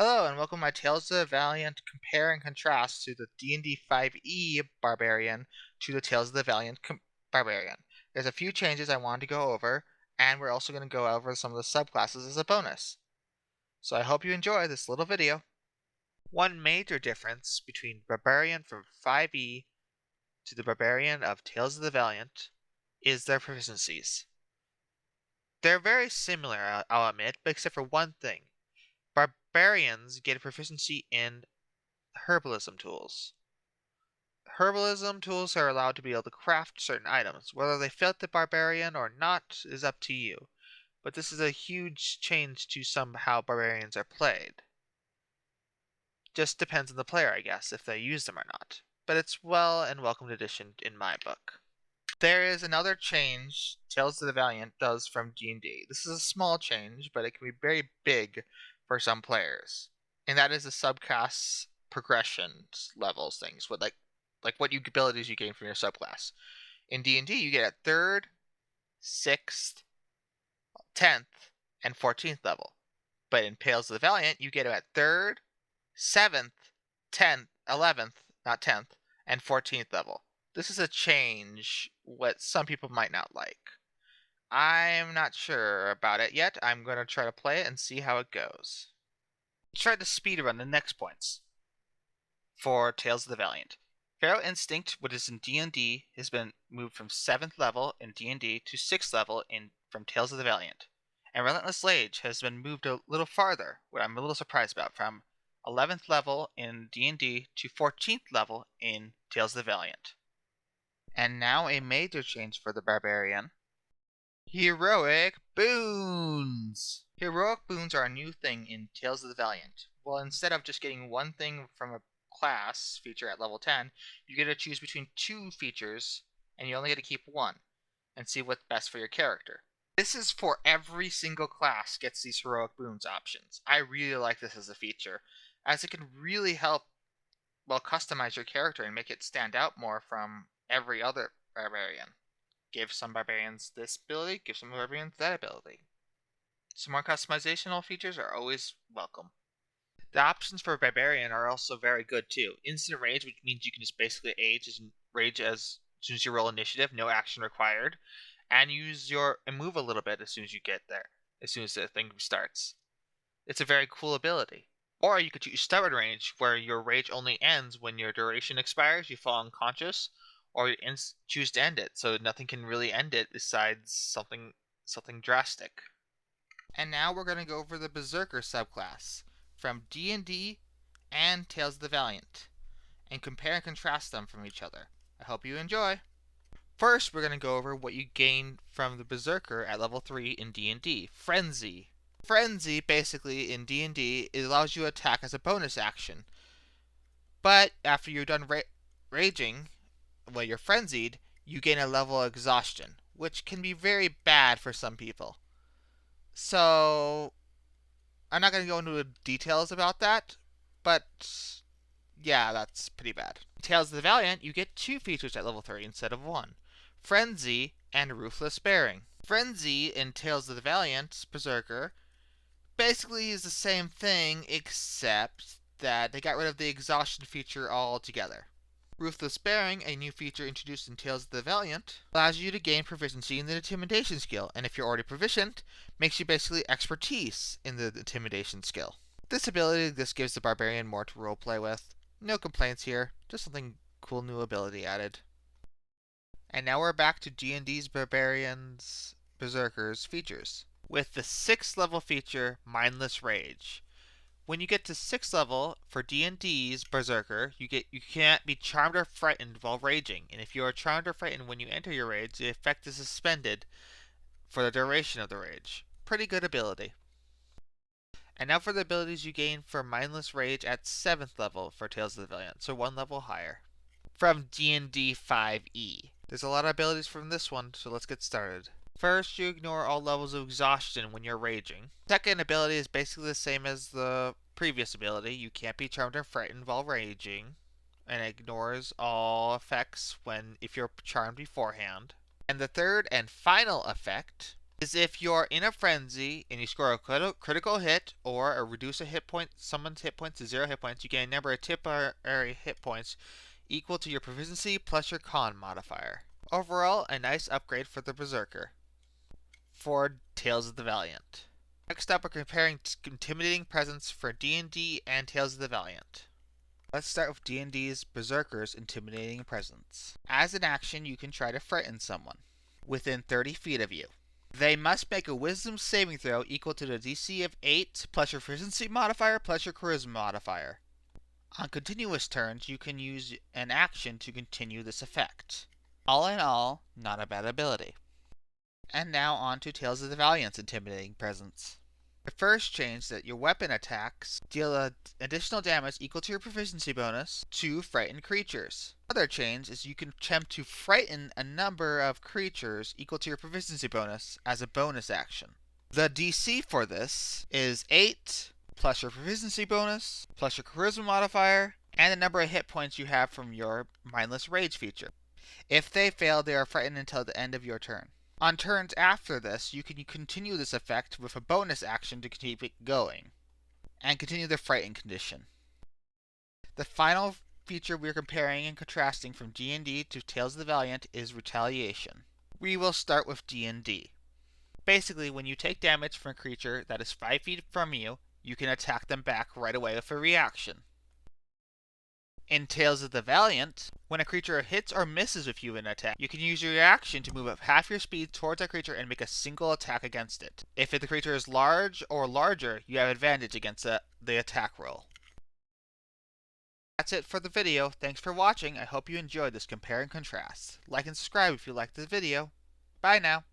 Hello and welcome to my Tales of the Valiant compare and contrast to the D&D 5e Barbarian to the Tales of the Valiant Barbarian. There's a few changes I wanted to go over, and we're also going to go over some of the subclasses as a bonus. So I hope you enjoy this little video. One major difference between Barbarian from 5e to the Barbarian of Tales of the Valiant is their proficiencies. They're very similar, I'll admit, but except for one thing. Barbarians get a proficiency in herbalism tools. Herbalism tools are allowed to be able to craft certain items. Whether they fit the barbarian or not is up to you, but this is a huge change to how barbarians are played. Just depends on the player, I guess, if they use them or not. But it's well and welcomed addition in my book. There is another change Tales of the Valiant does from D&D. This is a small change, but it can be very big for some players. And that is the subclass progression levels things with like what abilities you gain from your subclass. In D&D, you get at 3rd, 6th, 10th, and 14th level. But in Tales of the Valiant, you get it at 3rd, 7th, 10th, 11th, not 10th, and 14th level. This is a change what some people might not like. I'm not sure about it yet. I'm going to try to play it and see how it goes. Let's try to speedrun the next points for Tales of the Valiant. Feral Instinct, which is in D&D, has been moved from 7th level in D&D to 6th level from Tales of the Valiant. And Relentless Rage has been moved a little farther, what I'm a little surprised about, from 11th level in D&D to 14th level in Tales of the Valiant. And now a major change for the Barbarian. Heroic Boons! Heroic Boons are a new thing in Tales of the Valiant. Well, instead of just getting one thing from a class feature at level 10, you get to choose between 2 features, and you only get to keep one, and see what's best for your character. This is for every single class gets these Heroic Boons options. I really like this as a feature, as it can really help, well, customize your character and make it stand out more from every other Barbarian. Give some Barbarians this ability, give some Barbarians that ability. Some more customizational features are always welcome. The options for Barbarian are also very good too. Instant Rage, which means you can just basically rage as soon as you roll initiative, no action required, and move a little bit as soon as you get there, as soon as the thing starts. It's a very cool ability. Or you could choose Stubborn Rage, where your rage only ends when your duration expires, you fall unconscious, or you choose to end it, so nothing can really end it besides something drastic. And now we're going to go over the Berserker subclass from D&D and Tales of the Valiant, and compare and contrast them from each other. I hope you enjoy. First, we're going to go over what you gain from the Berserker at level 3 in D&D. Frenzy. Frenzy, basically, in D&D, it allows you to attack as a bonus action. But after you're done raging, when you're frenzied, you gain a level of exhaustion, which can be very bad for some people. So, I'm not going to go into details about that, but yeah, that's pretty bad. In Tales of the Valiant, you get 2 features at level 3 instead of 1. Frenzy and Ruthless Sparing. Frenzy in Tales of the Valiant Berserker basically is the same thing, except that they got rid of the exhaustion feature altogether. Ruthless Sparing, a new feature introduced in Tales of the Valiant, allows you to gain proficiency in the Intimidation skill, and if you're already proficient, makes you basically expertise in the Intimidation skill. This ability gives the Barbarian more to roleplay with. No complaints here, just something cool new ability added. And now we're back to D&D's Barbarian's Berserker's features, with the 6th level feature, Mindless Rage. When you get to 6th level for D&D's Berserker, you can't be charmed or frightened while raging, and if you are charmed or frightened when you enter your rage, the effect is suspended for the duration of the rage. Pretty good ability. And now for the abilities you gain for Mindless Rage at 7th level for Tales of the Valiant, so 1 level higher. From D&D 5e. There's a lot of abilities from this one, so let's get started. First, you ignore all levels of exhaustion when you're raging. Second ability is basically the same as the previous ability. You can't be charmed or frightened while raging, and ignores all effects if you're charmed beforehand. And the third and final effect is if you're in a frenzy and you score a critical hit or reduce a hit point, someone's hit points to 0 hit points, you gain a number of temporary hit points equal to your proficiency plus your con modifier. Overall, a nice upgrade for the Berserker. For Tales of the Valiant. Next up, we're comparing Intimidating Presence for D&D and Tales of the Valiant. Let's start with D&D's Berserker's Intimidating Presence. As an action, you can try to frighten someone within 30 feet of you. They must make a Wisdom saving throw equal to the DC of 8 plus your Proficiency modifier plus your Charisma modifier. On continuous turns, you can use an action to continue this effect. All in all, not a bad ability. And now on to Tales of the Valiant's Intimidating Presence. The first change that your weapon attacks deal additional damage equal to your proficiency bonus to frightened creatures. Another change is you can attempt to frighten a number of creatures equal to your proficiency bonus as a bonus action. The DC for this is 8 plus your proficiency bonus plus your charisma modifier and the number of hit points you have from your mindless rage feature. If they fail, they are frightened until the end of your turn. On turns after this, you can continue this effect with a bonus action to keep it going, and continue the frightened condition. The final feature we're comparing and contrasting from D&D to Tales of the Valiant is Retaliation. We will start with D&D. Basically, when you take damage from a creature that is 5 feet from you, you can attack them back right away with a reaction. In Tales of the Valiant, when a creature hits or misses with you in an attack, you can use your reaction to move up half your speed towards that creature and make a single attack against it. If the creature is large or larger, you have advantage against the attack roll. That's it for the video. Thanks for watching. I hope you enjoyed this compare and contrast. Like and subscribe if you liked the video. Bye now.